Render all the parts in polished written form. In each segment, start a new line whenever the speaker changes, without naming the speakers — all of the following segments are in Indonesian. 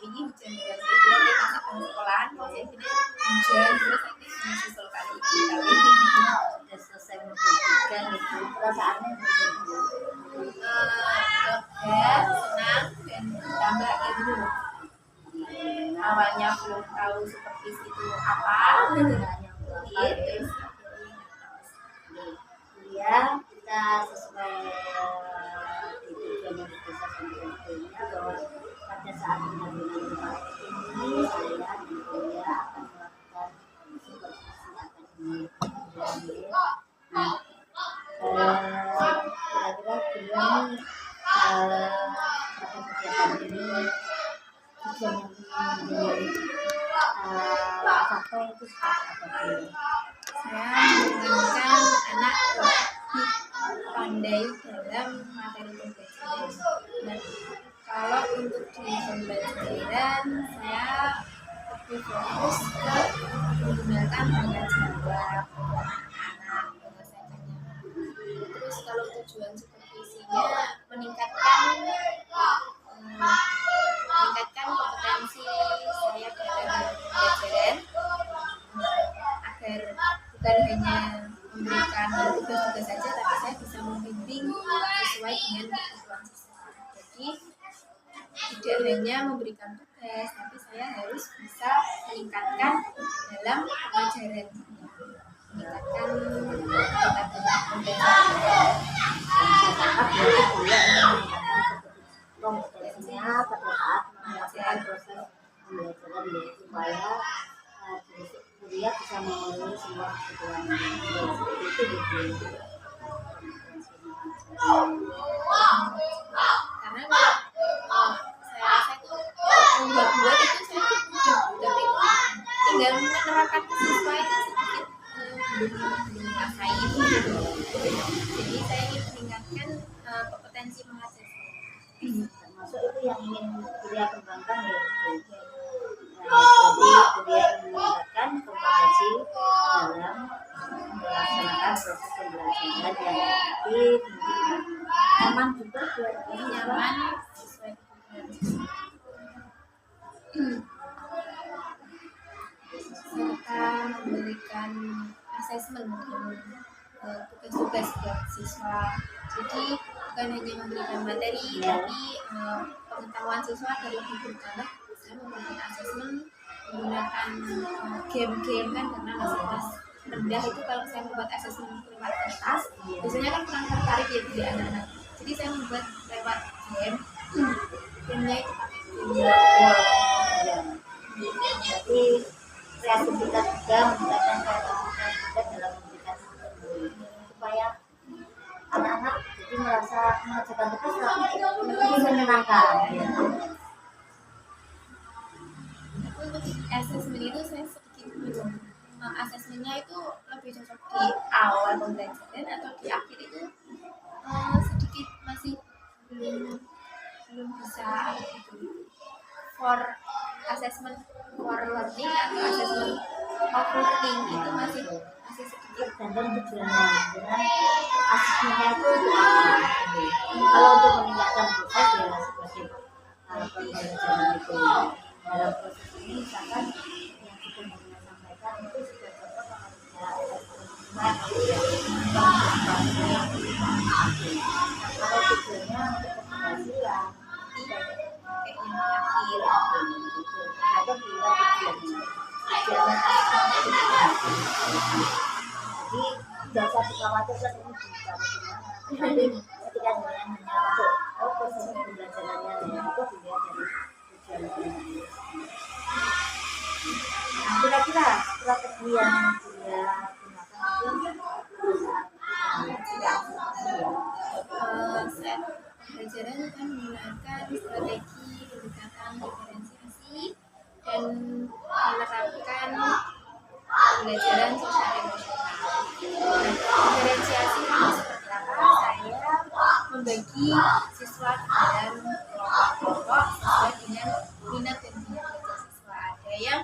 wingi hujan deras itu pas aku sekolahan kok saya gini hujan terus nanti nyusul kali itu tapi
sudah selesai membutuhkan itu perasaannya
lega, senang dan tambah ilmu. Awalnya belum tahu supervisi itu apa, terus
kuliah kita sesuai di tujuan yang bisa sebetulnya bahwa pada saat benar-benar ini saya di kuliah akan melakukan supervisi akademik. Nah, kira-kira gimana pada kegiatan ini tujuan yang sampai itu seperti apa?
saya menginginkan anak lebih pandai dalam materi pembelajaran. Nah, kalau untuk di pembelajaran saya lebih fokus ke menggunakan tanda jawab anak-anak bahasanya. Terus kalau tujuan supervisinya meningkatkan kompetensi saya dalam pembelajaran agar bukan hanya memberikan tugas-tugas saja, tapi saya bisa membimbing sesuai dengan kebutuhan siswa. Jadi tidak hanya memberikan tugas, tapi saya harus bisa meningkatkan dalam pengajaran, meningkatkan pembelajaran.
Kompetensinya pada saat melakukan proses pembelajaran supaya kuliah bisa memenuhi semua kebutuhan itu gitu.
Karena kalau saya rasa itu buat itu saya tapi tinggal menerapkan ke siswa itu sedikit belum rasain gitu. Jadi saya ingin meningkatkan kompetensi mengajar
termasuk itu yang ingin kuliah kembangkan ya itu. Jadi kuliah meningkatkan kompetensi dalam melaksanakan proses pembelajaran yang aktif, nyaman juga buat
nyaman sesuai kebutuhan siswa. Serta memberikan asesmen tugas-tugas buat siswa. Jadi bukan hanya memberikan materi, tapi pengetahuan siswa agar lebih bertambah. Saya memberikan asesmen menggunakan game-game kan karena masih kelas rendah itu kalau saya membuat asesmen lewat kertas biasanya kan kurang tertarik ya di anak-anak. Jadi saya membuat lewat game. Gamenya itu pakai game.
Jadi kreativitas juga menggunakan kreativitas juga dalam memberikan supaya anak-anak jadi merasa mengerjakan tugas tapi lebih menyenangkan.
Untuk asesmen itu saya sedikit bingung. Asesmennya itu lebih cocok di awal pembelajaran atau di akhir itu sedikit masih belum bisa for assessment for learning atau assessment of learning itu masih sedikit
Tergantung tujuannya dengan asesmennya itu untuk apa. Kalau untuk meningkatkan proses ya seperti pembelajaran itu dalam proses ini misalkan yang kita sampaikan itu sudah cocok kalau tujuannya untuk keberhasilan
kayak yang di akhir.
atau bila tujuannya jadi tidak usah dikhawatir kan ini bisa bagaimana tapi ketika hanya untuk proses pembelajarannya itu dilihat dari tujuan. Nah kira-kira strategi yang dia gunakan itu saat
Saat pembelajaran kan menggunakan strategi pendekatan diferensiasi dan menerapkan pembelajaran sosial emosional. Diferensiasi itu seperti apa? Saya membagi siswa ke dalam kelompok-kelompok sesuai dengan minat dan minat belajar siswa. Ada yang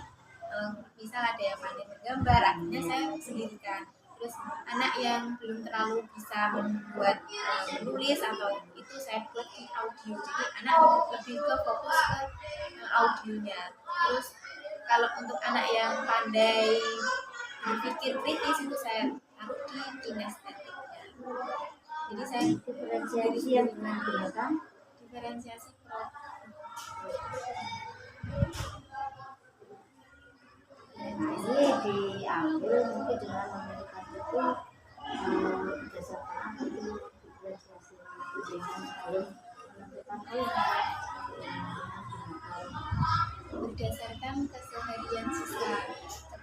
misal ada yang pandai menggambar, akhirnya saya sendirikan. Terus anak yang belum terlalu bisa membuat menulis atau itu saya buat di audio. Jadi anak lebih ke fokus ke audio videonya. Terus kalau untuk anak yang pandai berpikir kritis itu saya taruh di kinestetiknya. Jadi saya
Diferensiasi yang digunakan
diferensiasi pro.
Jadi diambil mungkin dengan memberikan itu berdasarkan apa itu diferensiasi itu dengan belum menentukan
Berdasarkan keseharian siswa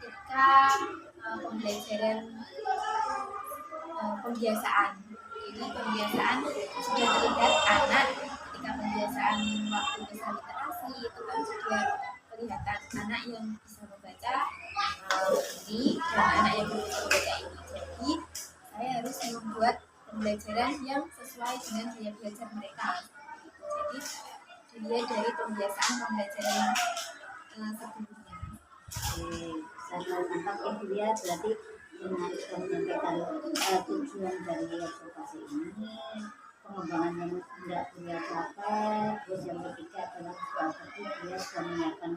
ketika pembelajaran pembiasaan. Jadi pembiasaan sudah terlihat anak ketika pembiasaan waktu bisa literasi itu kan sudah kelihatan anak yang bisa membaca ini dan anak yang belum bisa membaca ini. Jadi saya harus membuat pembelajaran yang sesuai dengan gaya belajar mereka. Jadi dilihat dari pembiasaan pembelajaran sebelumnya.
Saya tangkap itu dia berarti dengan sudah menyampaikan tujuan dari observasi ini, pengembangan yang tidak dia capai, terus yang ketiga adalah soal dia sudah menyiapkan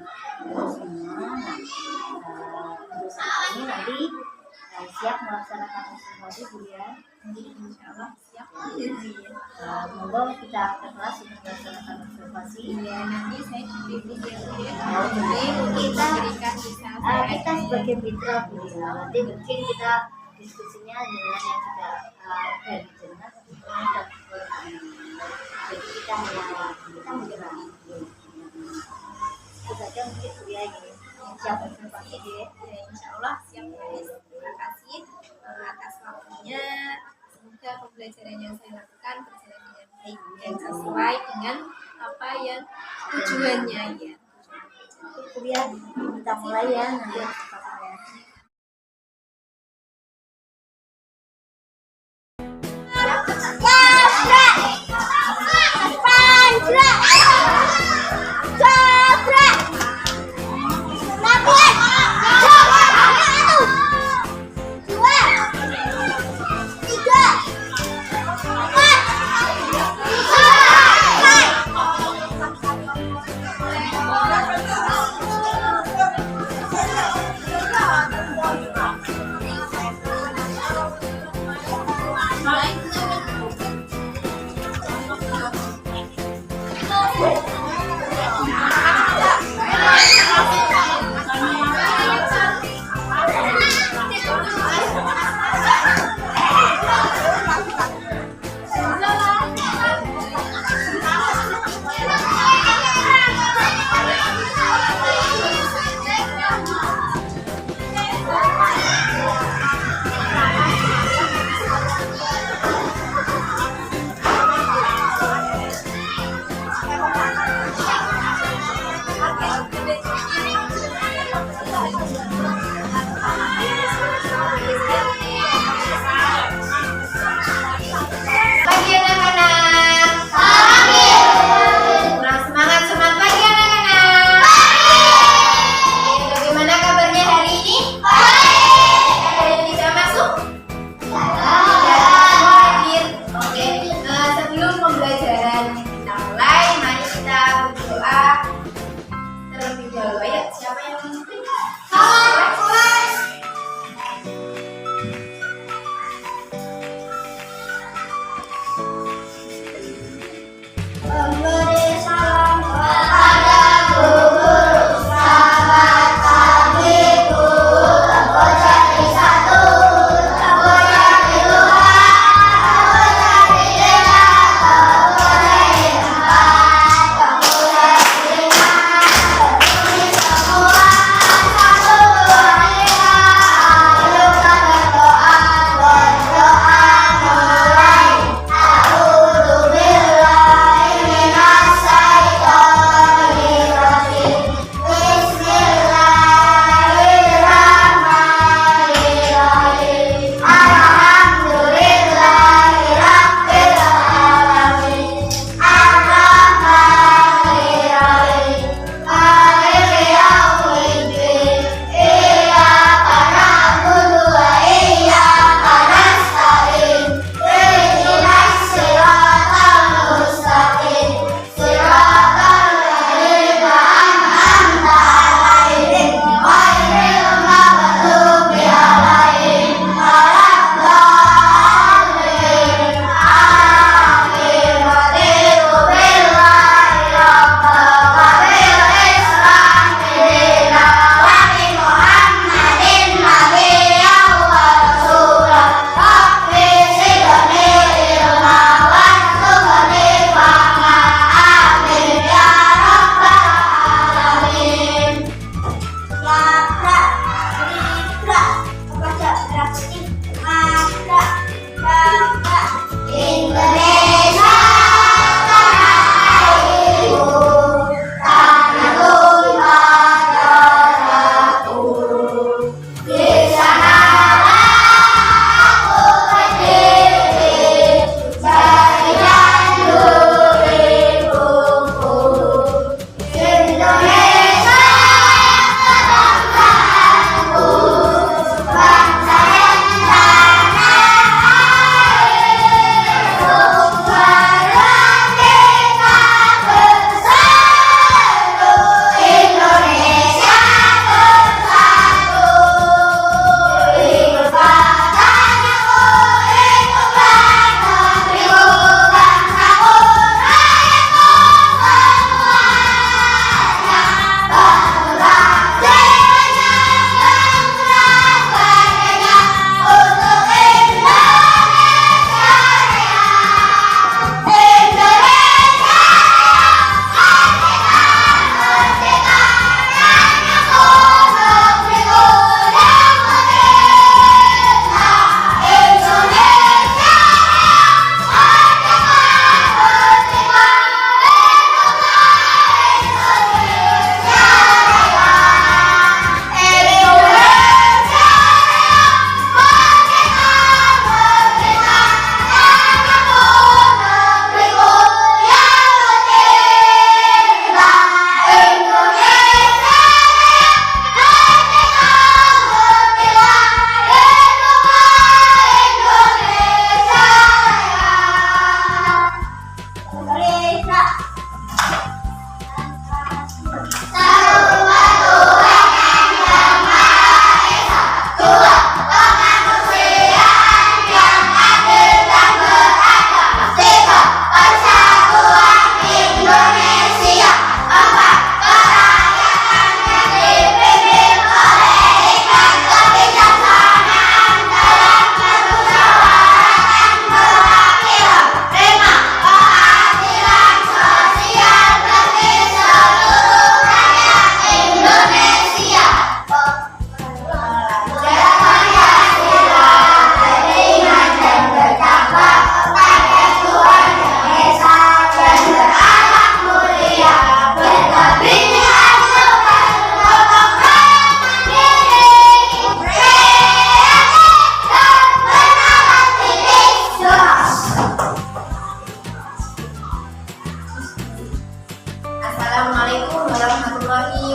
itu semua. Nah, untuk saat ini nanti siap melaksanakan observasi Bu ya.
Jadi insya Allah siap.
Monggo kita ke kelas untuk melaksanakan observasi.
Ya nanti saya dibimbing
Kita
berikan bisa
kita sebagai mitra Bu ya. Nanti mungkin kita diskusinya dengan yang sudah dari jelas dan jadi kita menyerah itu saja mungkin Bu ya ini siap observasi ya.
Insya Allah siap guys. Terima kasih atas waktunya. Semoga pembelajaran yang saya lakukan berjalan dengan baik dan sesuai dengan apa yang tujuannya ya.
Kuliah kita mulai ya nanti observasinya.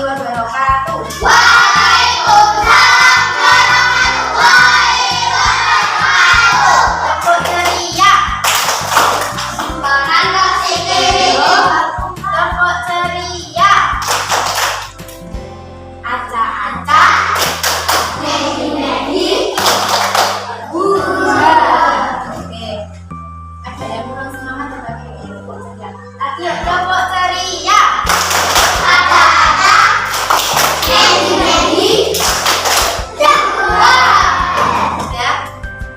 wabarakatuh.
Waalaikumsalam warahmatullahi wabarakatuh.
Tepuk ceria.
Simpangan nasi kiri.
Tepuk ceria. Acak-acak.
Nehi-nehi.
Oke. Ada yang kurang semangat atau kayak gitu? Ayo tepuk ceria.
Ada-ada. Nehi-nehi.
Ya.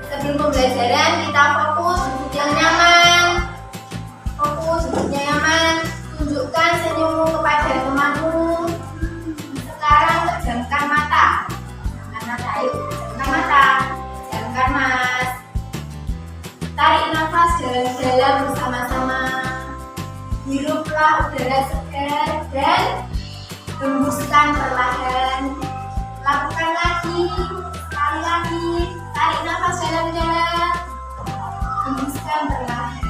Sebelum pembelajaran kita fokus duduk yang nyaman. Fokus duduknya nyaman. Tunjukkan senyummu kepada temanmu. Sekarang pejamkan mata. Pejamkan mata, ayo. Pejamkan mata. Pejamkan mas. Tarik nafas dalam-dalam bersama-sama. Hiruplah udara segar dan hembuskan perlahan. Lakukan lagi, sekali lagi. Tarik nafas dalam-dalam, hembuskan perlahan.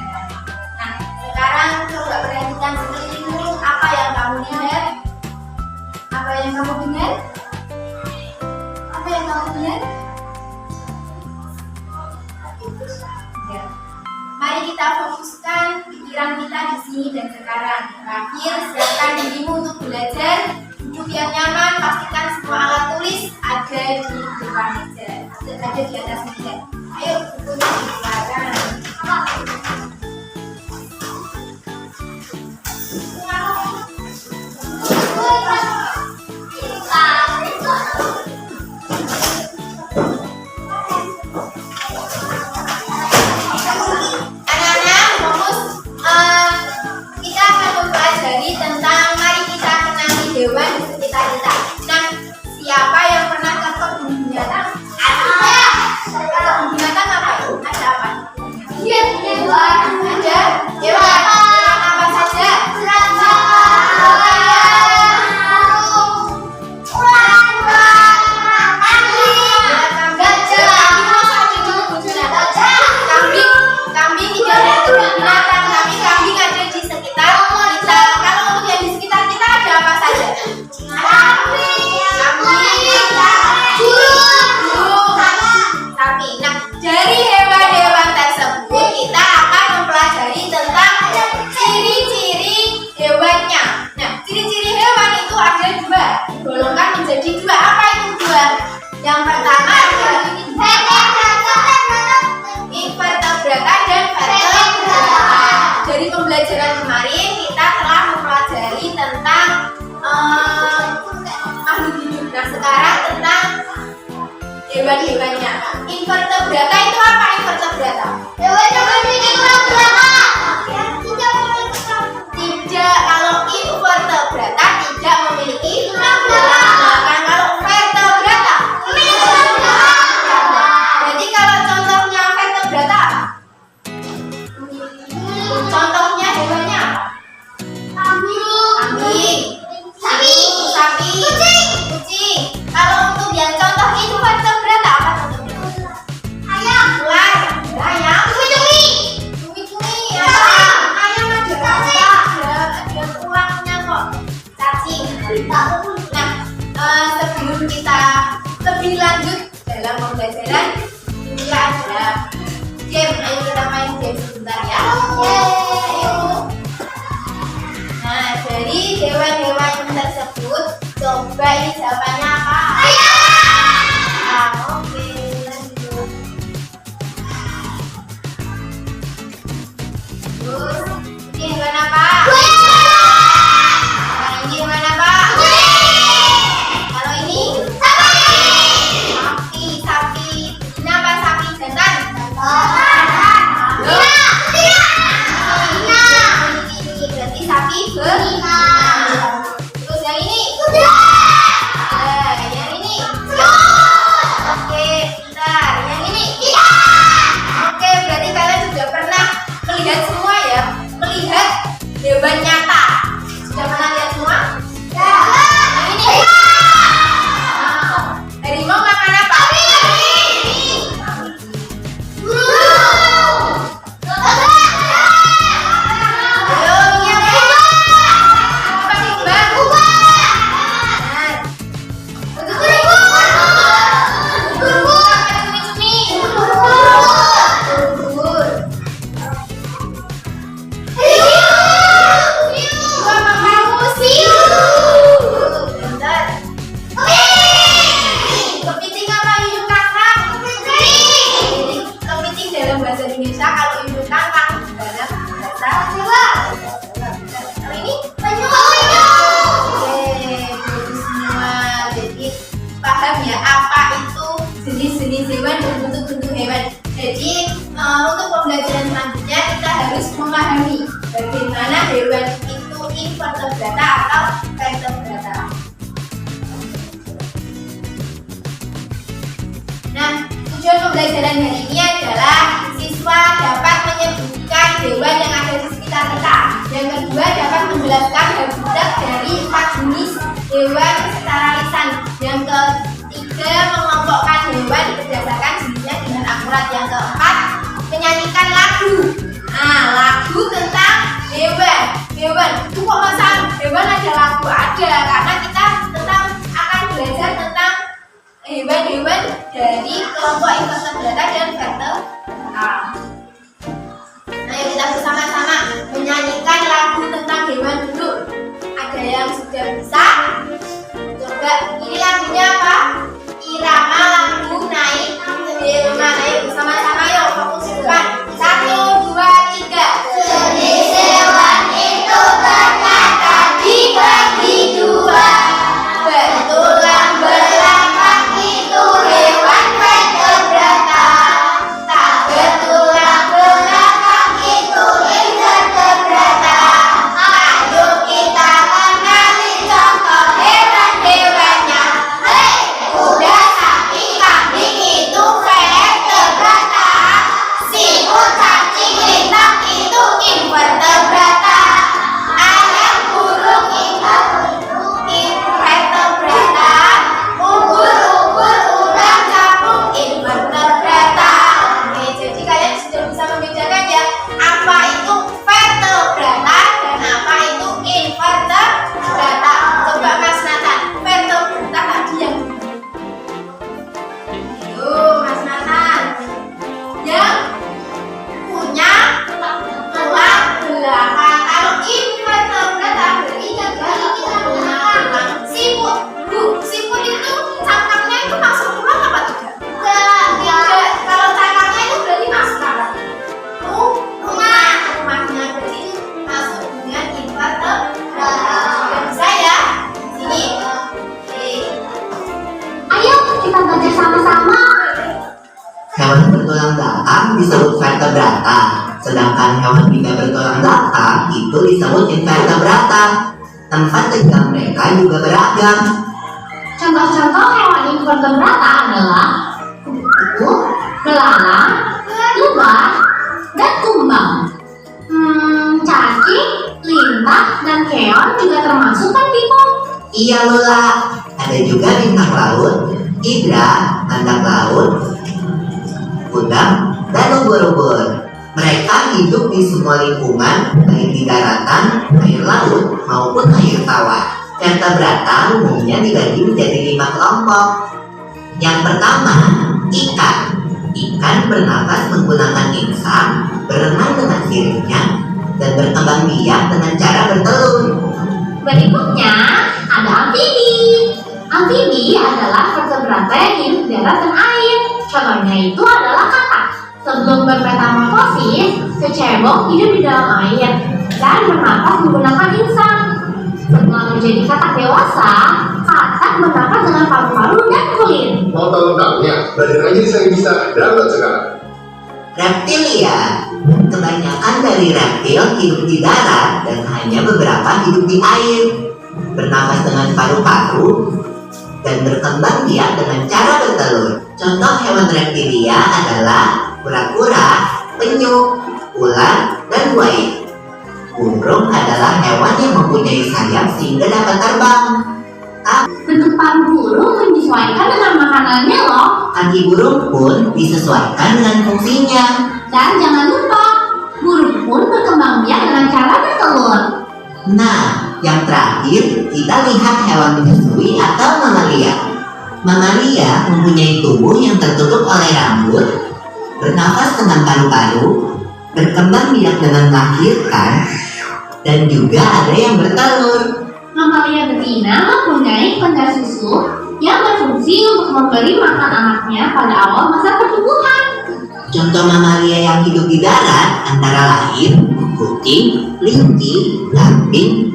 Nah, sekarang coba perhatikan sekelilingmu. Apa yang kamu lihat? Apa yang kamu dengar? Apa yang kamu dengar? Ya. Mari kita fokuskan pikiran kita di sini dan sekarang. Terakhir, siapkan dirimu untuk belajar. Duduk yang nyaman, pastikan semua alat tulis ada di depan meja, ada di atas meja. Ayo, bukunya dikeluarkan. Anak-anak, fokus. Kita akan mempelajari tentang mari kita kenali hewan di sekitar kita. Nah, siapa yang pernah ke kebun binatang? Kebun binatang apa? Ada apa? Ada hewan. Hewan apa saja? Kambing tidak ada kebun binatang, tapi kambing ada di sekitar kita. Kalau untuk yang di sekitar kita ada apa saja? Burung, sapi. Nah, dari hewan-hewan tersebut kita akan mempelajari tentang ciri-ciri hewannya. Nah, ciri-ciri hewan itu ada dua, digolongkan menjadi dua. Apa itu dua? Yang pertama adalah invertebrata dan vertebrata. Dari pembelajaran kemarin kita telah mempelajari tentang makhluk hidup. Nah, sekarang tentang hewan-hewannya. Invertebrata itu apa? Invertebrata tidak, kalau invertebrata tidak memiliki tulang belakang. Kalau vertebrata jadi kalau contohnya vertebrata apa? Contohnya hewannya apa? Kambing, sapi, kucing. Kalau untuk yang contoh itu vertebrata apa contohnya? Ular, ayam, cumi-cumi. Ayam ada tulangnya kok. Cacing. Nah, sebelum kita lebih lanjut dalam pembelajaran, inilah ada game. Ayo kita main game sebentar ya. Ayo. Nah, dari hewan-hewan tersebut, coba ini jawabannya apa? Oke, lanjut. Terus, ini hewan apa? Nah, ini hewan apa? Kalau ini? Sapi. Ini apa? Sapi jantan? Ini berarti sapi betina. Terus yang ini? Yang ini? Oke, bentar. Yang ini? Oke, berarti kalian sudah pernah melihat semua ya? Melihat hewan nyata. Sudah pernah lihat semua? Yang ini? Harimau makan apa? Ayo, ini apa? Apa nih, Mbak? paham ya apa itu jenis-jenis hewan dan bentuk-bentuk hewan. Jadi untuk pembelajaran selanjutnya kita harus memahami bagaimana hewan itu invertebrata atau vertebrata. Nah, tujuan pembelajaran hari ini adalah siswa dapat menyebutkan hewan yang ada di sekitar kita. Yang kedua, dapat menjelaskan habitat dari 4 jenis hewan secara lisan. Yang ketiga, mengelompokkan hewan berdasarkan jenisnya dengan akurat. Yang keempat, menyanyikan lagu. Nah, lagu tentang hewan. Itu kok masa hewan ada lagu? Ada, karena kita akan belajar tentang hewan-hewan dari kelompok invertebrata dan vertebrata. Ayo kita bersama-sama menyanyikan lagu tentang hewan dulu. Ada yang sudah bisa? Coba, ini lagunya apa? Irama lagu naik delima. Ayo bersama-sama yuk, fokus depan. 1, 2, 3.
Jenis hewan itu ternyata dibagi dua.
Bertulang belakang itu hewan vertebrata. Tak bertulang belakang itu invertebrata. Ayo kita kenali contoh hewan-hewannya. Hei, kuda, sapi, kambing itu vertebrata. Siput, cacing, lintang itu invertebrata. Ayam, burung itu invertebrata. Ubur-ubur, udang, capung invertebrata. Oke, jadi kalian sudah bisa membedakan ya apa itu vertebrata dan apa itu invertebrata. Coba Mas Nathan, vertebrata tadi yang Mas Nathan yang punya tulang belakang. Kalau invertebrata berarti yang kita gunakan siput. Siput itu cangkangnya itu masuk tulang apa tidak? Tidak. Kalau cangkangnya itu berarti masuk apa? Rumahnya berarti itu masuk dengan invertebrata. Sudah bisa ya? Sini. Oke.
Ayo kita belajar sama-sama.
Hewan bertulang belakang disebut vertebrata, sedangkan hewan tidak bertulang belakang itu disebut invertebrata. Tempat tinggal mereka juga beragam.
Contoh-contoh hewan invertebrata adalah kupu, belalang, lebah, dan kumbang. Cacing, lintah, dan keong juga termasuk kan, Timo?
Iya Lola, ada juga bintang laut, hidra, landak laut, udang, dan ubur-ubur. Mereka hidup di semua lingkungan, baik di daratan, air laut, maupun air tawar. Vertebrata umumnya dibagi menjadi 5 kelompok. Yang pertama, ikan. Ikan bernafas menggunakan insang, berenang dengan siripnya, dan berkembang biak dengan cara bertelur.
Berikutnya ada amfibi. Amfibi adalah vertebrata yang hidup di darat dan air. Contohnya itu adalah katak. Sebelum bermetamorfosis, kecebong hidup di dalam air dan bernafas menggunakan insang. Setelah menjadi katak dewasa, katak bernafas dengan paru-paru dan kulit.
Mau tahu lengkapnya? Belajar aja di Saya Bisa, download sekarang.
Reptilia. Kebanyakan dari reptil hidup di darat dan hanya beberapa hidup di air. Bernafas dengan paru-paru dan berkembang biak dengan cara bertelur. Contoh hewan reptilia adalah kura-kura, penyu, ular, dan buaya. Burung adalah hewan yang mempunyai sayap sehingga dapat terbang.
Bentuk paruh burung menyesuaikan dengan makanannya loh.
Kaki burung pun disesuaikan dengan fungsinya.
Dan jangan lupa, burung pun berkembang biak dengan cara bertelur.
Nah, yang terakhir kita lihat hewan menyusui atau mamalia. Mamalia mempunyai tubuh yang tertutup oleh rambut, bernafas dengan paru-paru, berkembang biak dengan melahirkan, dan juga ada yang bertelur.
Mamalia betina mempunyai kelenjar susu yang berfungsi untuk memberi makan anaknya pada awal masa pertumbuhan.
Contoh mamalia yang hidup di darat antara lain kucing, kelinci, kambing.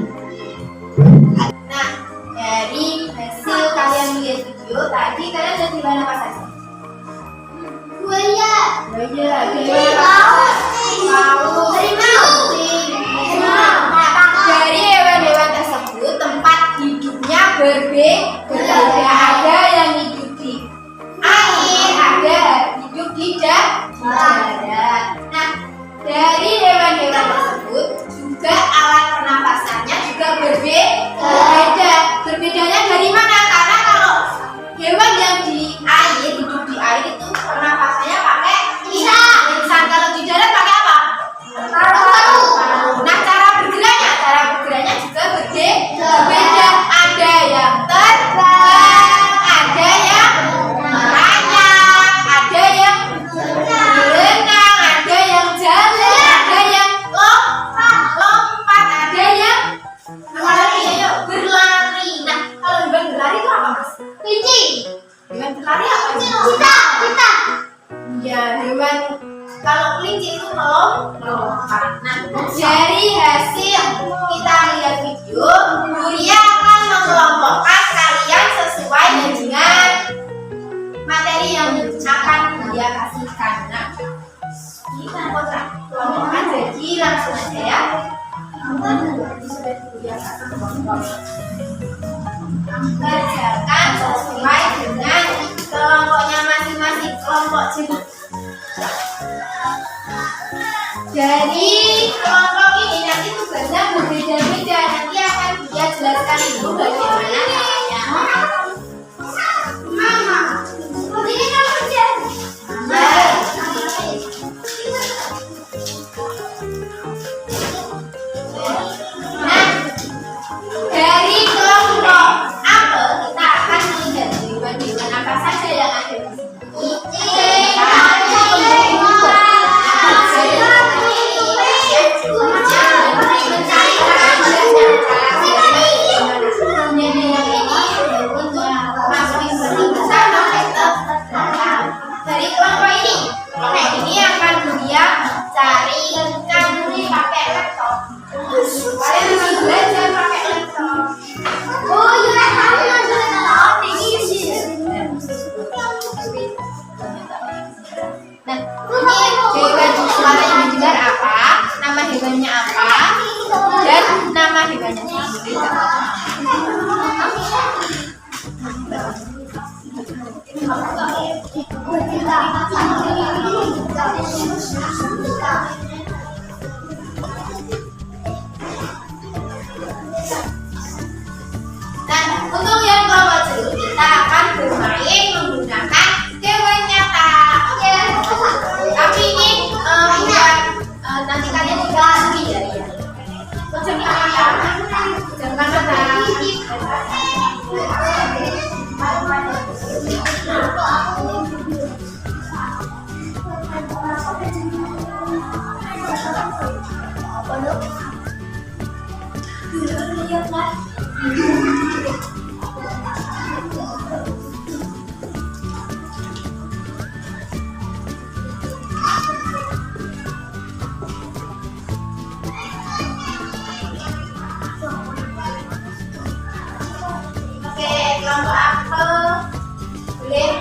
Nah, dari hasil kalian lihat video tadi tadi kalian jadi hewan apa saja?
Buaya.
Buaya, hewan apa saja?
Harimau.
Dari hewan-hewan tersebut tempat hidupnya berbeda. Ada yang hidup di air, ada hidup di darat. Nah, dari hewan-hewan tersebut juga alat pernapasannya juga berbeda. Berbedanya dari mana? Karena kalau hewan yang di air, hidup di air itu pernapasannya pakai lisan. Kalau di darat pakai apa? Paru. Nah, cara bergeraknya juga berbeda. Ada yang terbang, ada yang merayap, ada yang berenang, ada yang jalan, ada yang lompat, ada yang berlari. Nah, kalau hewan berlari itu apa, Mas?
Kelinci.
Hewan berlari apa?
Kita.
Ya, hewan kalau kelinci itu melompat. Nah, dari hasil kita lihat video, Yuria akan mengelompokkan kalian sesuai dengan materi yang akan dia kasihkan. Nah, kita kelompokkan, jadi langsung aja ya. Kerjakan sesuai dengan kelompoknya masing-masing kelompok jenis. Jadi kelompok ini nanti tugasnya berbeda-beda. Nanti akan dia jelaskan dulu bagaimana caranya.
Mama. Ini kamu kerja.
Nah, dari kelompok apel kita akan melihat hewan-hewan apa saja yang ada di sini. Dari kelompok ini akan dia cari cari pakai laptop. Kalian harus belajar pakai laptop.
Oh, iya kamu ada
Nah, ini hewan suara yang didengar apa, nama hewannya apa, dan nama hewannya sendiri. Nah, untuk yang kelompok dulu kita akan bermain menggunakan hewan nyata. Tapi ini nanti kalian juga sendiri ya. Jangan kelompok apel boleh,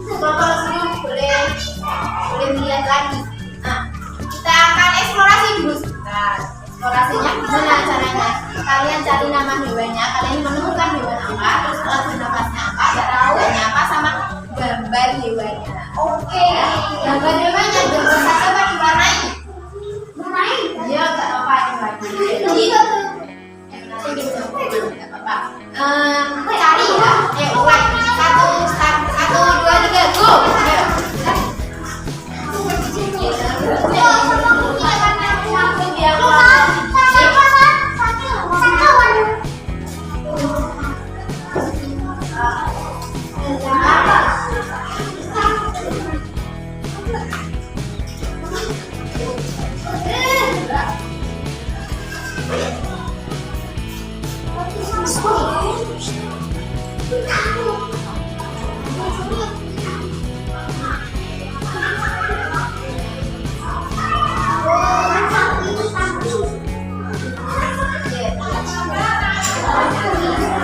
kelompok senyum boleh melihat lagi. Nah, kita akan eksplorasi dulu sebentar. Eksplorasinya gimana caranya? Kalian cari nama hewannya, kalian menemukan hewan apa, terus alat bernafasnya apa, hewannya apa, sama gambar hewannya. Oke. Gambar hewannya gambar apa diwarnai? Iya, nggak apa-apa diwarnai. Jadi nggak apa-apa. Cari ya. Mulai. 1, 2, 3, go.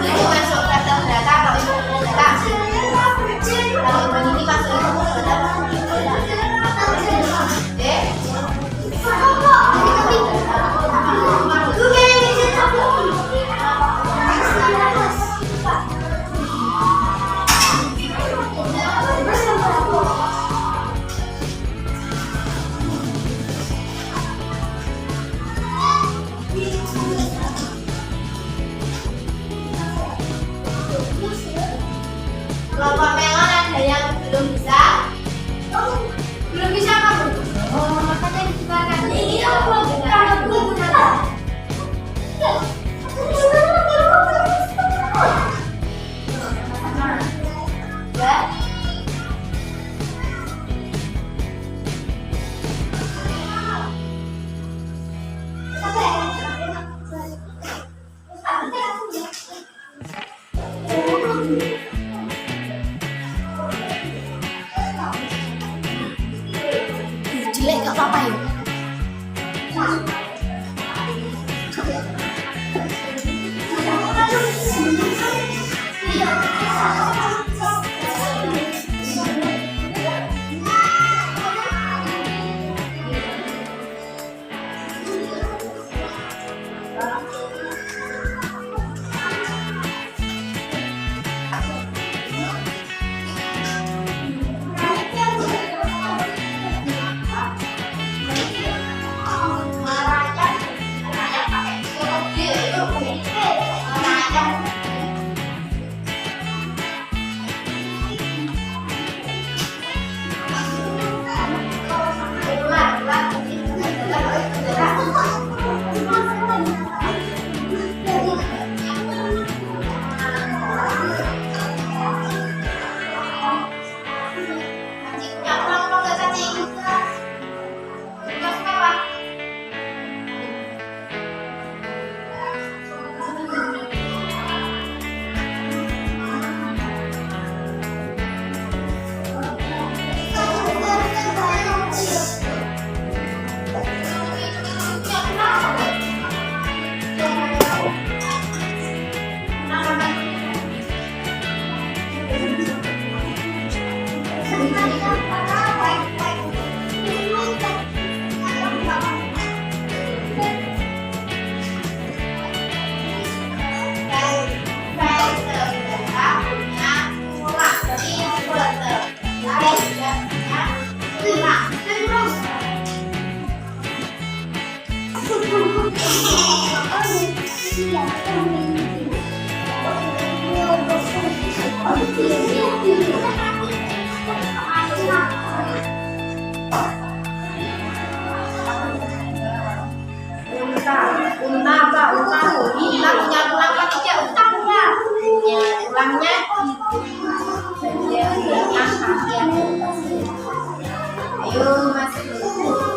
Ini masuk kata data atau info data. Kelompok melon ada yang belum bisa. Belum bisa kamu? Oh, makanya dikeluarkan. Ini apa? Kalau belum bisa. Ya. Jelek gak apa-apa ya.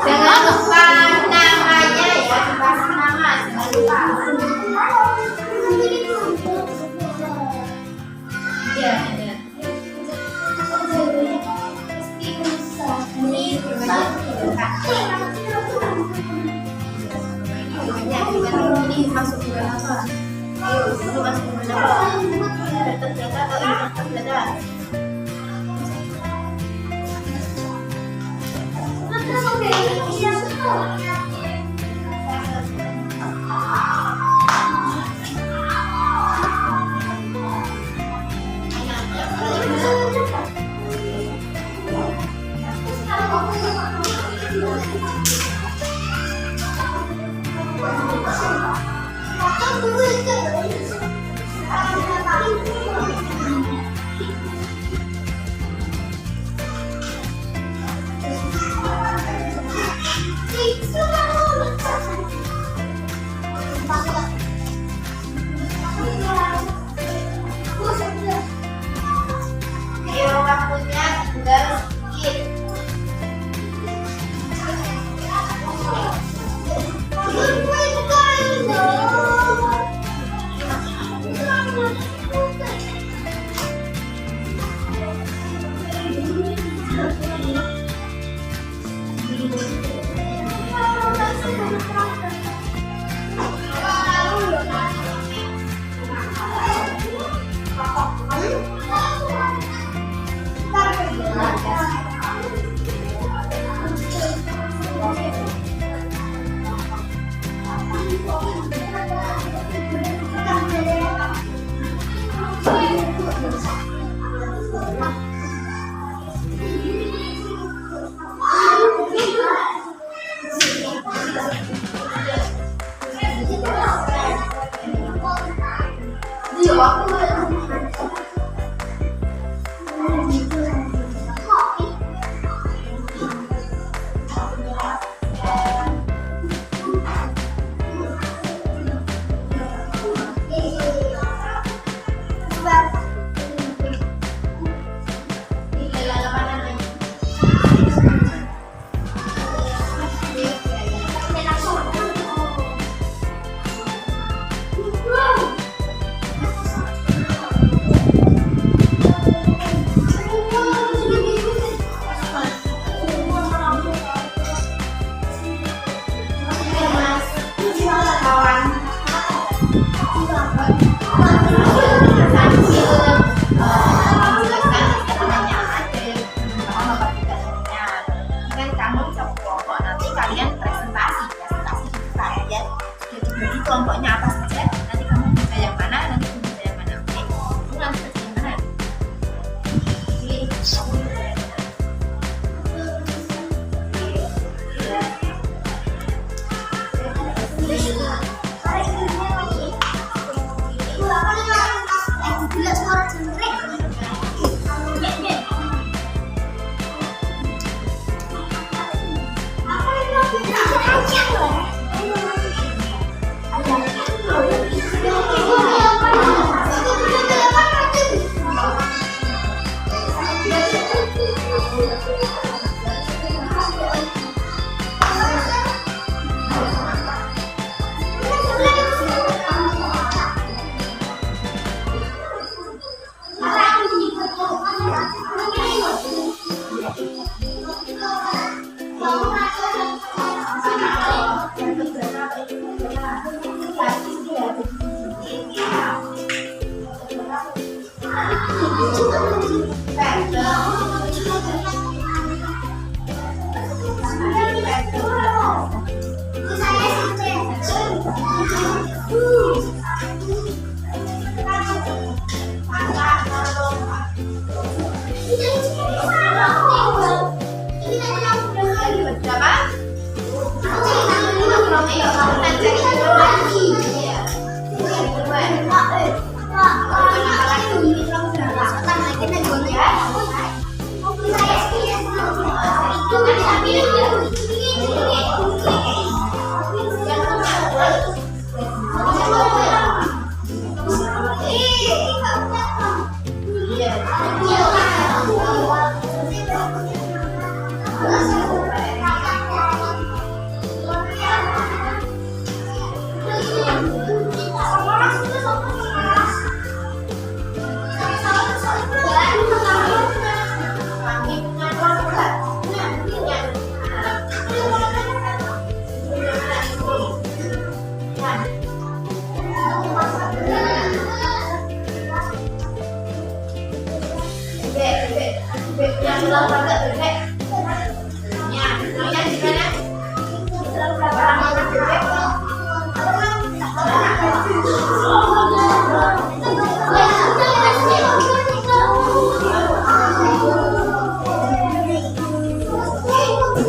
Jangan lupa namanya ya, dikasih nama, jangan lupa. Ya, ya. Ini masuk bulan apa? Ayo, masuk bulan apa? Ternyata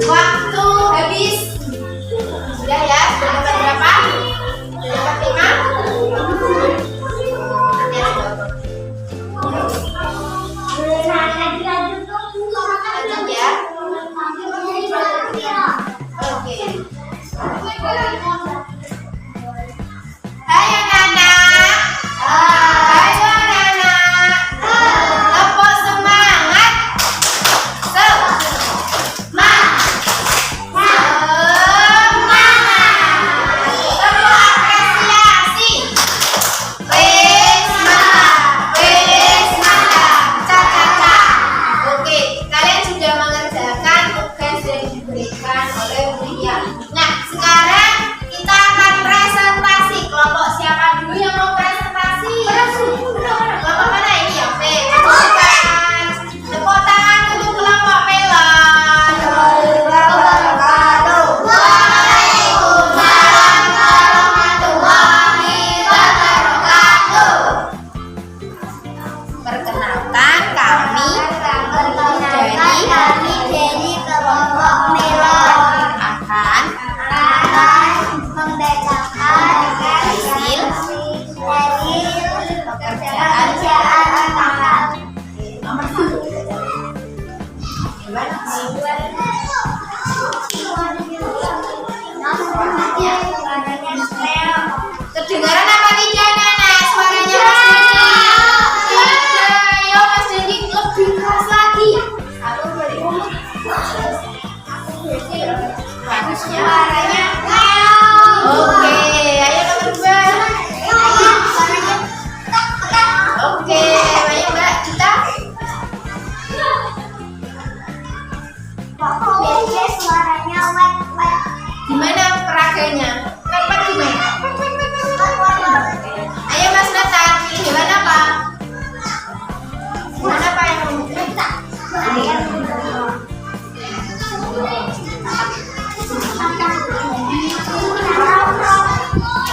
Waktu habis. Sudah ya, sudah dapat berapa? Dapat 5? Lanjut ya. Oke. Hai anak-anak. Ayo anak-anak. Tepuk semangat. Perkenalkan kami dari kelompok melon akan membacakan hasil pekerjaan nomor 1. Kedengaran apa tidak anak-anak? Suaranya Mas Dendi. Lebih keras lagi. Suaranya. Oke, ayo nomor 2. Oke, ayo Mbak kita.
Suaranya wet.
Gimana peraganya? Cepat gimana? Ayo Mas Nathan, pilih hewan apa? Hewan apa yang mau kita?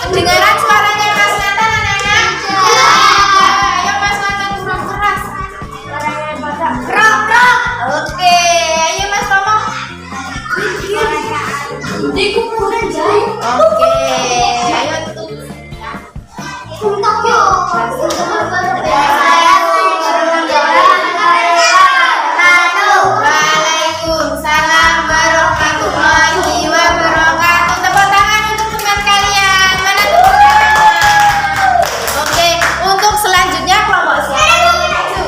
Kedengaran suaranya Mas Nathan anak-anak? Ayo Mas Nathan kurang keras. Krok. Oke, ayo Mas Tomo. Oke, ayo tutup. Waalaikumsalam warahmatullahi wabarakatuh. Tepuk tangan untuk teman kalian. Mana tepuk tangan? Oke, untuk selanjutnya kelompok siapa?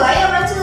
Ayo maju.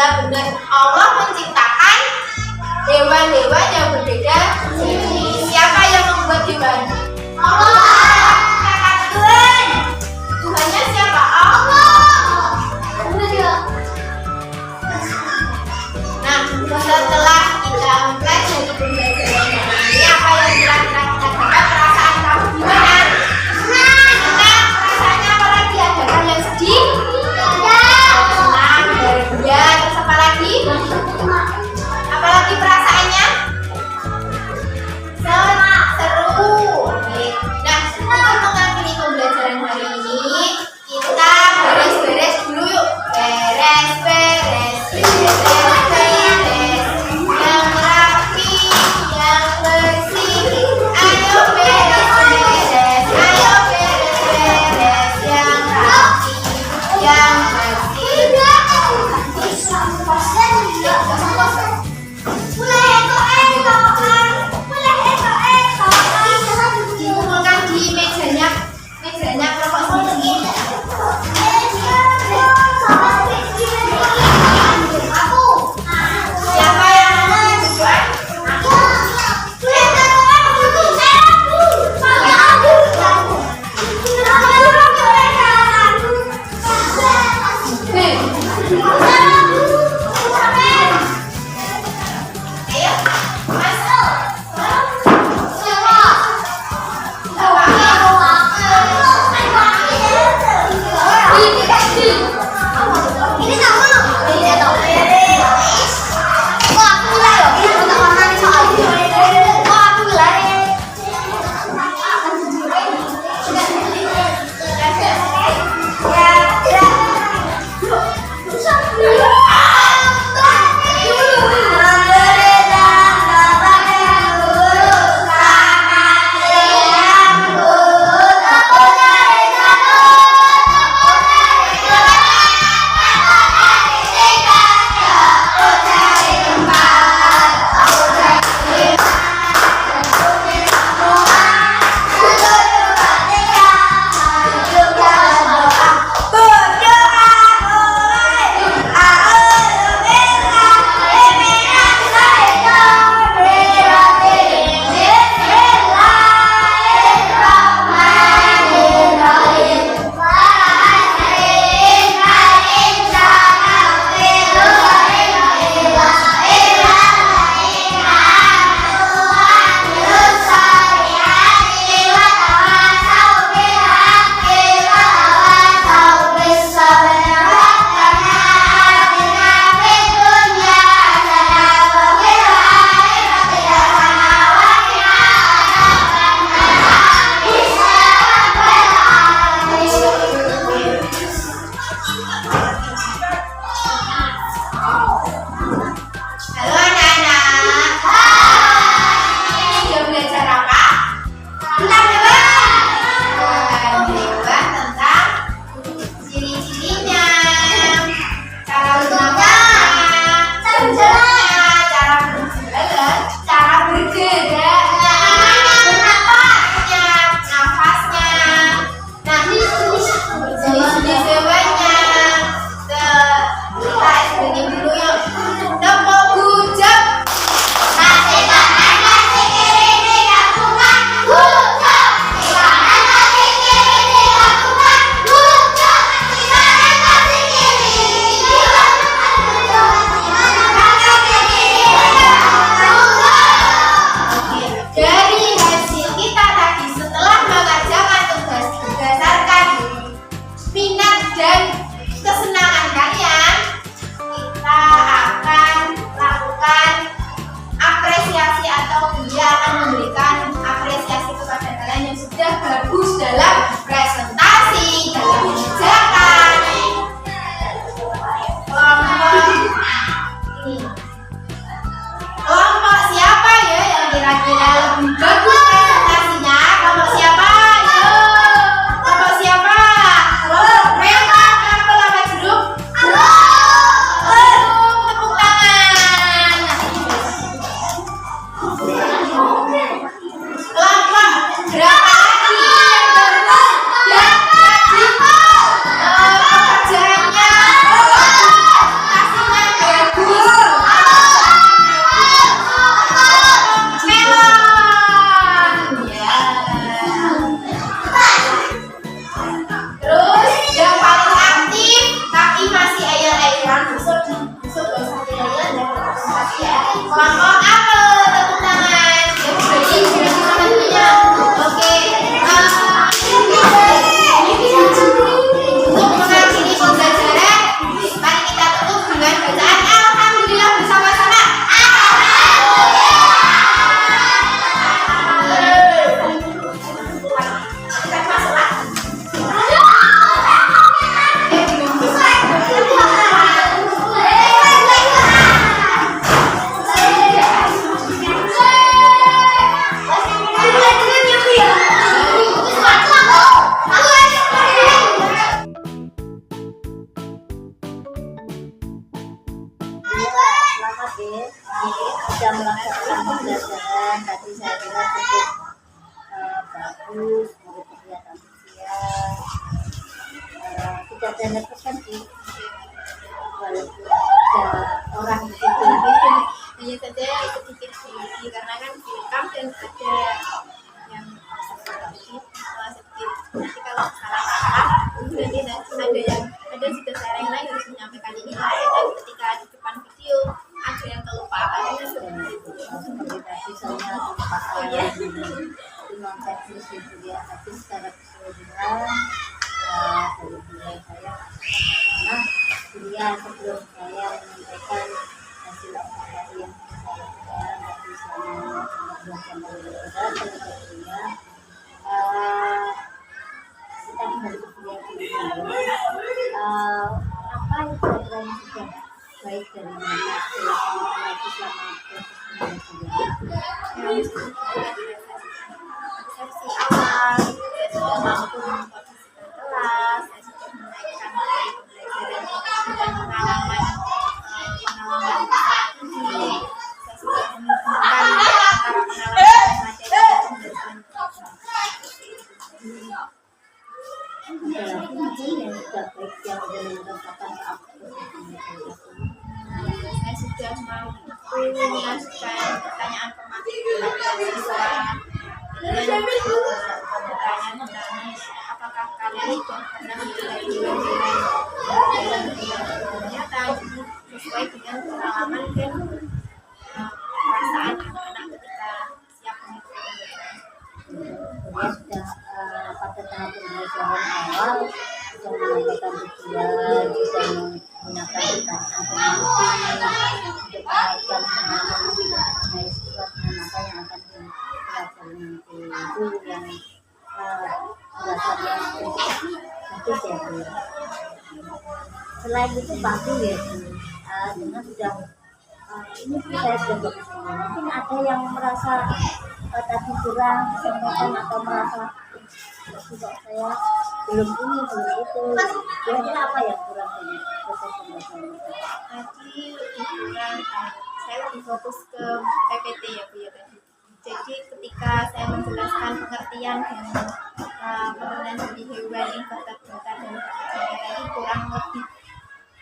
Iya benar. Allah menciptakan hewan-hewan yang berbeda jenis. Siapa yang membuat hewan? Allah. Katakan. Tuhannya siapa? Allah. Nah, setelah kita mempelajari pembelajaran ini, apa yang kira-kira kita dapat? Perasaan kamu gimana? Senang. Perasaannya apa lagi? Ada hal yang sedih? Senang, bahagia. Terus apa lagi? Apa lagi perasaannya? Seru. Oke. Nah,
sudah melaksanakan pembelajaran tadi saya kira cukup bagus, murid terlihat antusias, tidak ada nervous sih, walaupun ada orang di situ.
Hanya saja sedikit sih karena kan direkam dan ada yang observasi sedikit nanti kalau salah kata nanti ada juga saya yang harus menyampaikan ini dan ketika di depan video ada yang kelupaan seperti itu.
Seperti tadi saya kelupaan non teknis itu ya, tapi secara keseluruhan dari mulai saya karena kuliah sebelum saya menyampaikan hasil observasi yang saya lakukan tadi selama 15 bulan tentunya kita kembali ke kuliah dulu. Apa yang kira-kira yang sudah baik dari mana selama proses pembelajaran?
Sesi awal saya sudah mampu mengkondisikan kelas, saya sudah menaikkan materi pembelajaran dan pengalaman ini, saya sudah menghubungkan antara pengalaman dan materi pembelajaran.
Ada lagi mungkin yang sudah baik yang sudah merasakan saat
Saya sudah mampu mengajukan pertanyaan pemateri siswa dan bertanya tentang apakah kalian sudah pernah menjalani dengan ternyata sesuai dengan pengalaman dan perasaan anak-anak ketika siap mengikuti
dia sudah pada tahap pembelajaran awal sudah menyampaikan tujuan, sudah menggunakan pertanyaan pemateri untuk menaikkan pengalaman mengenai situasi apa yang akan dipelajari nanti itu yang berdasar yang bagus ya Bu. Selain itu pasti ya dengan sudah ini saya sudah bagus ini. Mungkin ada yang merasa tadi kurang disampaikan atau merasa tidak saya belum ini belum itu. Kira-kira apa yang kurang dari proses pembelajaran?
tadi lebih kurang saya lebih fokus ke PPT ya Bu ya tadi. Jadi ketika saya menjelaskan pengertian dan penurunan dari hewan invertebrata dan vertebrata tadi kurang lebih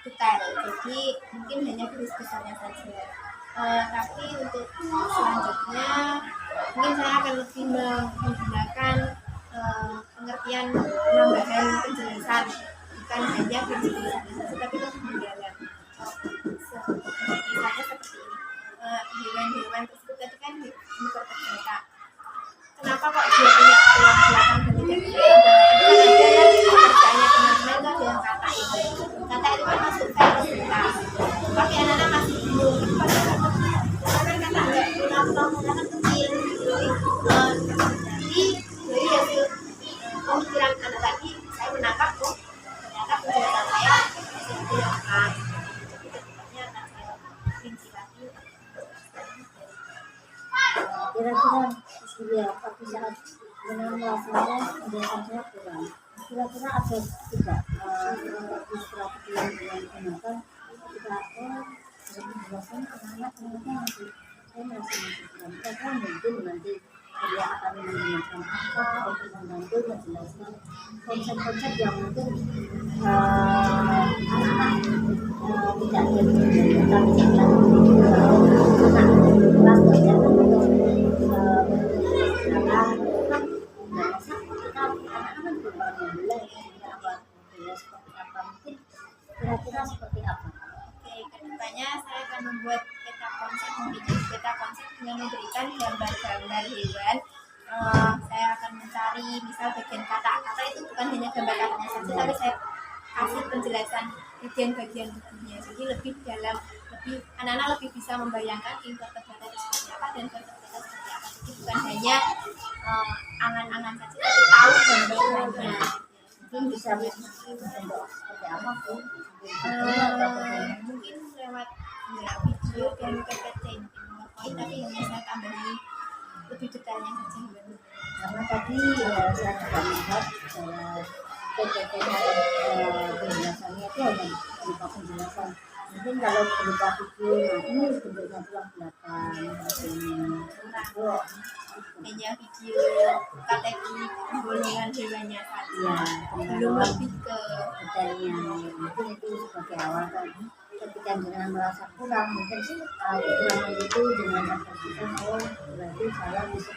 detail. Jadi mungkin hanya garis besarnya saja. Tapi untuk selanjutnya mungkin saya akan lebih menggunakan pengertian penambahan penjelasan, bukan hanya penjelasan saja tapi lebih mendalam. Misalnya seperti ini, hewan-hewan tersebut tadi kan invertebrata. Kenapa kok dia punya tulang belakang dan tidak punya tulang belakang? Itu kan ada yang pekerjaannya teman-teman itu ada yang kata itu. Kata itu kan masuk vertebrata. Tapi anak-anak masih bingung. Karena kata enggak tulang belakang kecil. Jadi dari hasil pemikiran anak tadi saya menangkap kok ternyata penjelasan saya masih dijelaskan. Jadi akan saya rinci lagi.
Kira-kira ya pada saat dengan melaksanakan penjelasan saya kurang. Kira-kira ada tidak strategi yang digunakan ketika penjelasan anak-anak ternyata nanti saya merasa masih kurang. Kira-kira mungkin nanti dia akan menggunakan apa untuk membantu menjelaskan konsep-konsep yang mungkin anak-anak tidak jadi tapi misalkan anak kelas belajar untuk kira-kira seperti apa?
Oke, kedepannya saya akan membuat peta konsep, membuat peta konsep dengan memberikan gambar-gambar hewan. Saya akan mencari misal bagian kata itu bukan hanya gambar katanya saja, tapi saya kasih penjelasan bagian-bagian tubuhnya. Jadi lebih dalam, lebih anak-anak lebih bisa membayangkan invertebrata itu seperti apa dan vertebrata seperti apa. Jadi bukan hanya angan-angan saja, tapi tahu gambar-gambarnya.
Mungkin bisa bentuk seperti apa pun
Mungkin lewat ya, video dan PPT PowerPoint, tapi hanya saya tambahi lebih detailnya saja.
karena tadi saya tidak melihat PPT penjelasannya itu hanya berupa penjelasan Mungkin kalau berupa video, nah ini bentuknya tulang belakang itu
Hanya video KTP golongan hewannya saja.
ya
Belum lebih ke
detailnya. Mungkin itu sebagai awal kan. Ketika dengan merasa kurang, mungkin sih kekurangan itu dengan memperhatikan berarti saya bisa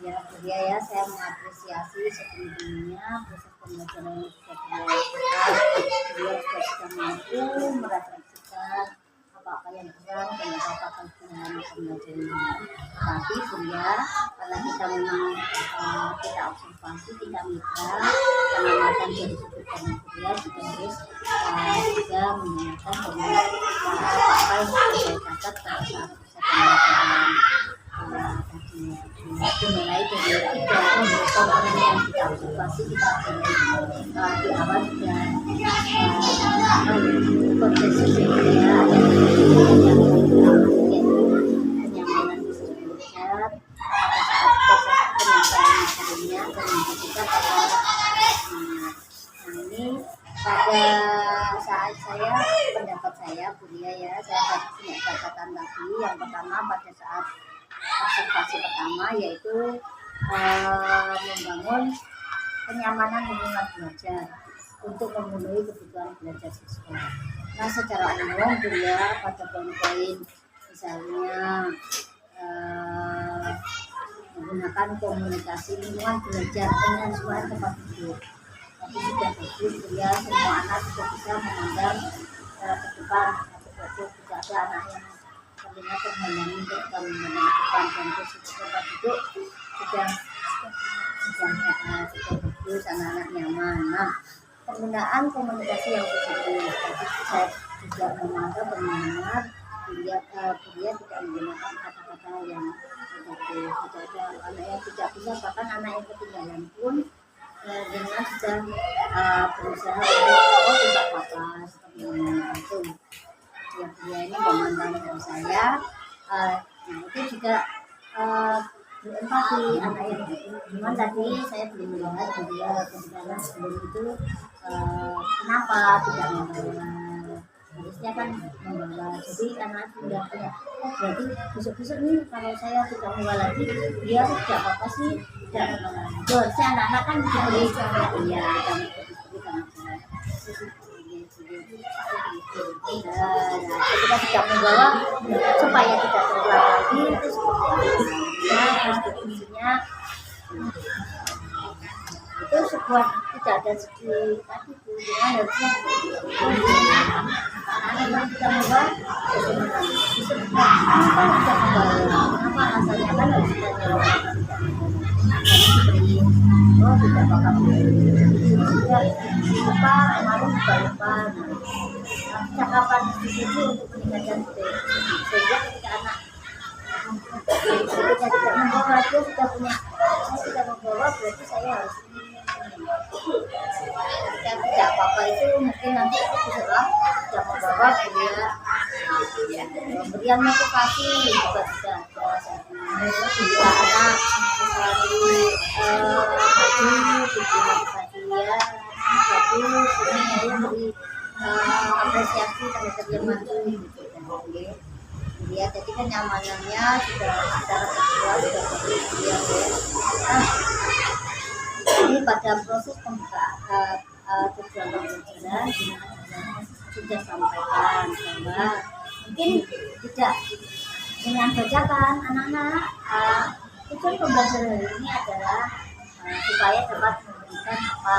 ya dia ya saya mengapresiasi sepenuhnya proses pembelajaran yang sudah dia sudah mampu merefleksikan apa-apa yang kurang dan apa-apa kekurangan pembelajaran. Tapi Buya, karena kita memang kita observasi, kita mitra, pengamatan dari sudut pandang Buya juga harus juga menggunakan apa-apa yang sudah saya catat pada saat pembelajaran. Itu mulai dari tiga komponen yang kita observasi, kita di awal sudah konsesi ya kenyamanan bisa belajar pada saat proses penyampaian materinya dan juga pada ini pada saat saya pendapat saya Buya ya saya punya catatan lagi. Yang pertama pada saat observasi pertama yaitu membangun kenyamanan lingkungan belajar untuk memenuhi kebutuhan belajar siswa. Nah secara umum Buya pada poin-poin misalnya menggunakan komunikasi lingkungan belajar dengan suara tempat duduk. Tapi sudah bagus Buya, semua anak sudah bisa memandang ke depan atau tidak ada anak yang terlihat terhalangi ketika memandang ke depan dan posisi tempat duduk sudah bagus, anak-anak nyaman. Nah penggunaan komunikasi yang positif, tapi saya juga memantau benar Buya tidak menggunakan kata-kata yang negatif. Tidak ada anak yang tidak bisa, bahkan anak yang ketinggalan pun dengan sudah berusaha untuk tidak apa-apa seperti itu. Ya Buya ini memandang dari saya. Nah itu juga berempati anak yang cuman tadi saya belum melihat Buya ketika sebelum itu kenapa tidak membawa, harusnya kan membawa. Jadi anak sudah punya berarti besok-besok nih kalau saya tidak membawa lagi dia tidak apa-apa sih tidak membawa. Harusnya anak-anak kan diberi iya dan ketika tidak membawa supaya tidak terulang lagi itu seperti apa konstitusinya itu sebuah tidak ada segi tadi itu dengan harusnya anak kita membawa bisa kenapa tidak membawa, kenapa alasannya kan harus kita jawab oh tidak bakal sudah lupa kemarin juga lupa cakapan itu untuk meningkatkan sehingga ketika anak ketika tidak membawa dia sudah punya saya tidak membawa berarti saya harus ketika tidak apa-apa itu mungkin nanti itu bisa tidak membawa Buya pemberian motivasi juga tidak ada juga anak selalu maju tujuan motivasi ya bagus ini saya beri apresiasi terhadap yang maju gitu kan ya jadi kenyamanannya sudah secara seksual sudah bagus ya nah ini pada proses pembukaan tujuan pembelajaran sudah sampaikan bahwa mungkin tidak dengan bacakan anak-anak tujuan pembelajaran hari ini adalah supaya dapat memberikan apa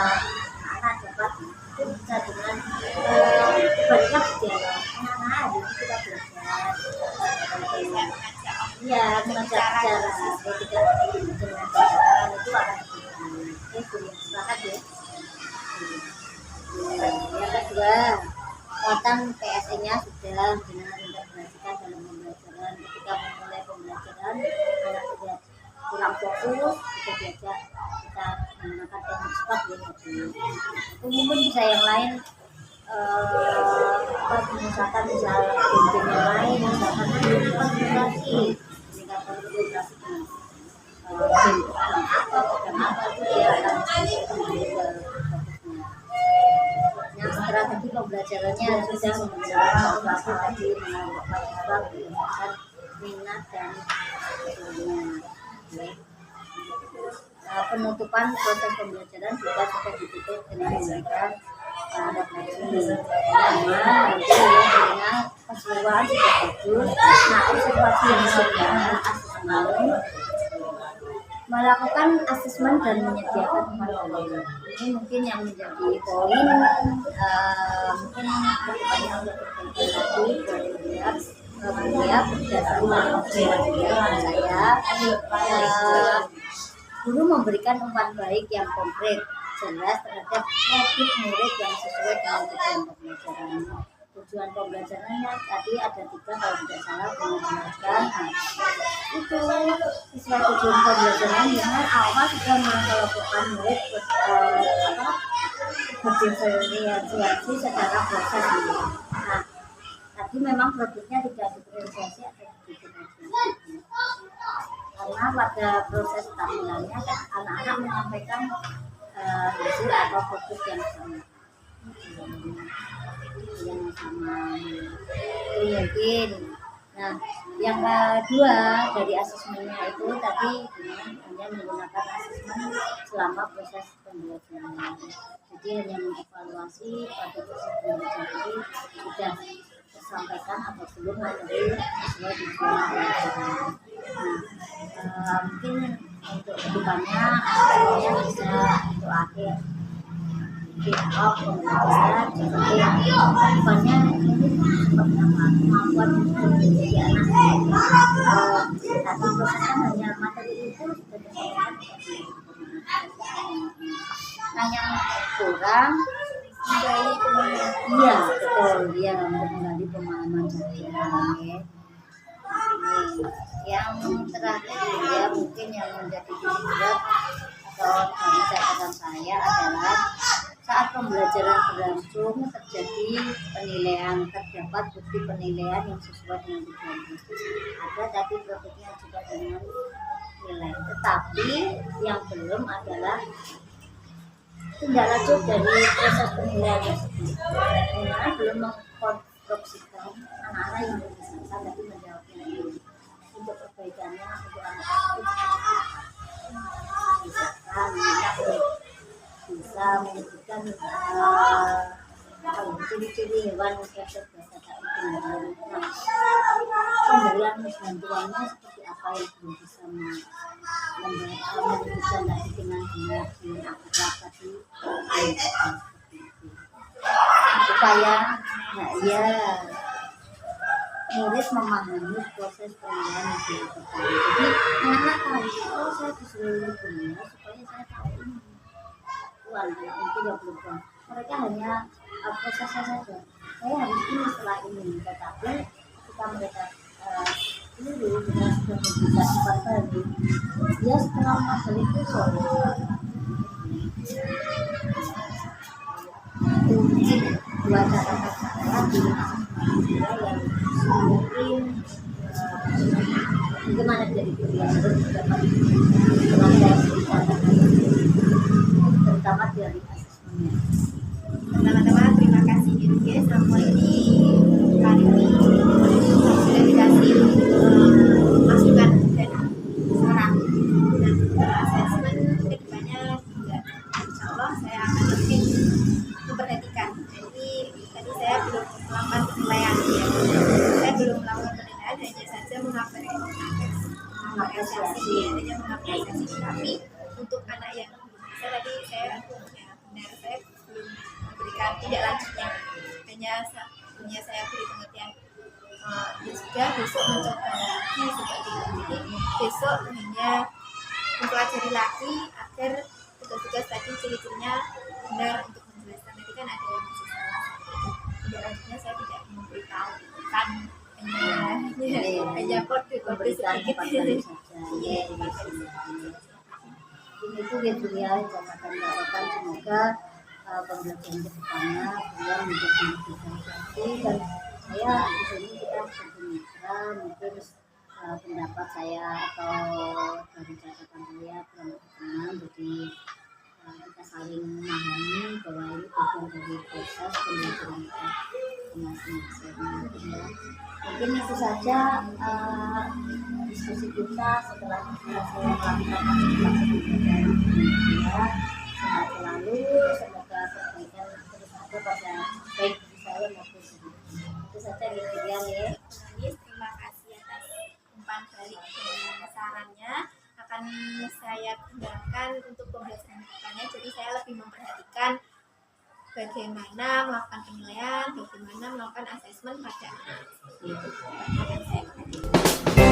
anak-anak dapat itu bisa dengan berikan sejarah anak-anak hari ini kita belajar ya mengajak sejarah ketika dengan bacaan itu akan sepakat ya. Yang kedua muatan PSE-nya sudah dengan integrasikan dalam pembelajaran. Ketika memulai pembelajaran anak sudah kurang fokus kita diajak kita menggunakan teknik stop ya itu mungkin bisa yang lain misalkan game yang lain misalkan konsentrasi meningkatkan konsentrasi game apa program apa itu dia akan kembali ke fokusnya. Yang strategi pembelajarannya sudah menjelaskan bahwa tadi mengelompokkan juga berdasarkan minat dan sebagainya. Penutupan proses pembelajaran juga sudah ditutup dengan memberikan refleksi nanti dengan keseluruhan sudah bagus. Nah, observasi yang sudah asesmen, melakukan asesmen dan menyediakan umpan balik. Ini mungkin yang menjadi poin mungkin kedepannya untuk perbaikan lagi melihat berdasarkan observasi saya guru memberikan umpan baik yang konkret jelas terhadap kredit murid yang sesuai dengan tujuan pembelajaran. Tujuan pembelajarannya tadi ada 3 kalau tidak salah menjelaskan. Itu sesuai tujuan pembelajaran dengan awal sudah mengelompokkan murid berdifferensiasi secara proses. Nah, tadi memang produknya tidak diferensiasi atau diferensiasi. Karena pada proses tampilannya anak-anak menyampaikan hasil atau fokus yang sama itu mungkin. Nah, yang kedua dari asesmennya itu tadi hanya menggunakan asesmen selama proses pembelajaran. Jadi hanya mengevaluasi pada proses pembelajaran ini sudah tersampaikan atau belum menjadi sesuai tujuan pembelajaran. Nah, mungkin untuk kedepannya asesmennya bisa untuk akhir kick-off pembelajaran seperti kedepannya ini seperti apa kemampuan menjadi anak tadi prosesnya hanya materi itu sudah disampaikan. Nah, yang kurang menggali pemahaman. Iya betul, dia untuk menggali pemahaman juga. Yang terakhir ya mungkin yang menjadi titik berat atau dari catatan saya adalah saat pembelajaran berlangsung terjadi penilaian, terdapat bukti penilaian yang sesuai dengan tujuan. Ada tadi produknya juga dengan nilai, tetapi yang belum adalah tindak lanjut dari proses penilaian tersebut. Karena belum mengkonstruksikan anak-anak yang bersangkutan tapi menjawabnya itu untuk perbaikannya untuk anak-anak misalkan bisa menyebutkan ciri-ciri hewan kesehatan pemberian bantuannya seperti apa yang belum bisa menyebutkan tadi dengan benar dengan akurat tadi supaya ya murid memahami proses penilaian yang dilakukan. Jadi anak-anak tahu oh saya disuruh dunia supaya saya tahu ini itu yang belum. Mereka hanya prosesnya saja. Saya harus ini setelah ini, tetapi ketika mereka dulu dengan sudah membuka sifat baru, dia setelah materi itu mungkin 2 catatan saya lagi yang mungkin bagaimana dari kuliah harus dapat terutama dari asesmennya.
Pertama-tama terima kasih juga sama ini kali ini sudah dikasih masukan dan saran dan asesmen kedepannya juga insya Allah saya akan lebih memperhatikan. Jadi tadi saya belum melakukan penilaian, saya belum melakukan penilaian, hanya saja mengapresiasi, tapi untuk anak yang saya belum memberikan tidak lanjutnya, hanya saya beri pengertian ya sudah besok mencoba lagi seperti ini. Jadi besok hanya mempelajari lagi agar tugas-tugas tadi ciri-cirinya benar untuk menjelaskan. Tadi kan ada yang masih salah, tidak lanjutnya saya tidak memberitahu kan hanya kode-kode sedikit
itu gitu ya catatan semoga pembelajaran kedepannya beliau menjadi lebih baik dan saya di sini kita bermitra mungkin pendapat saya atau dari catatan saya kurang berkenan jadi kita saling memahami bahwa ini bagian dari proses pembelajaran kita masing-masing ya. Mungkin itu saja diskusi kita setelah saya melakukan pembelajaran ya. Sehat selalu, semoga perbaikan terus ada pada baik di saya maupun di itu saja gitu ya.
Jurnalis, terima kasih atas umpan balik dan sarannya. Akan saya gunakan untuk pembelajaran depannya. Jadi saya lebih memperhatikan bagaimana melakukan penilaian, bagaimana melakukan asesmen pada anak. Itu akan saya perhatikan.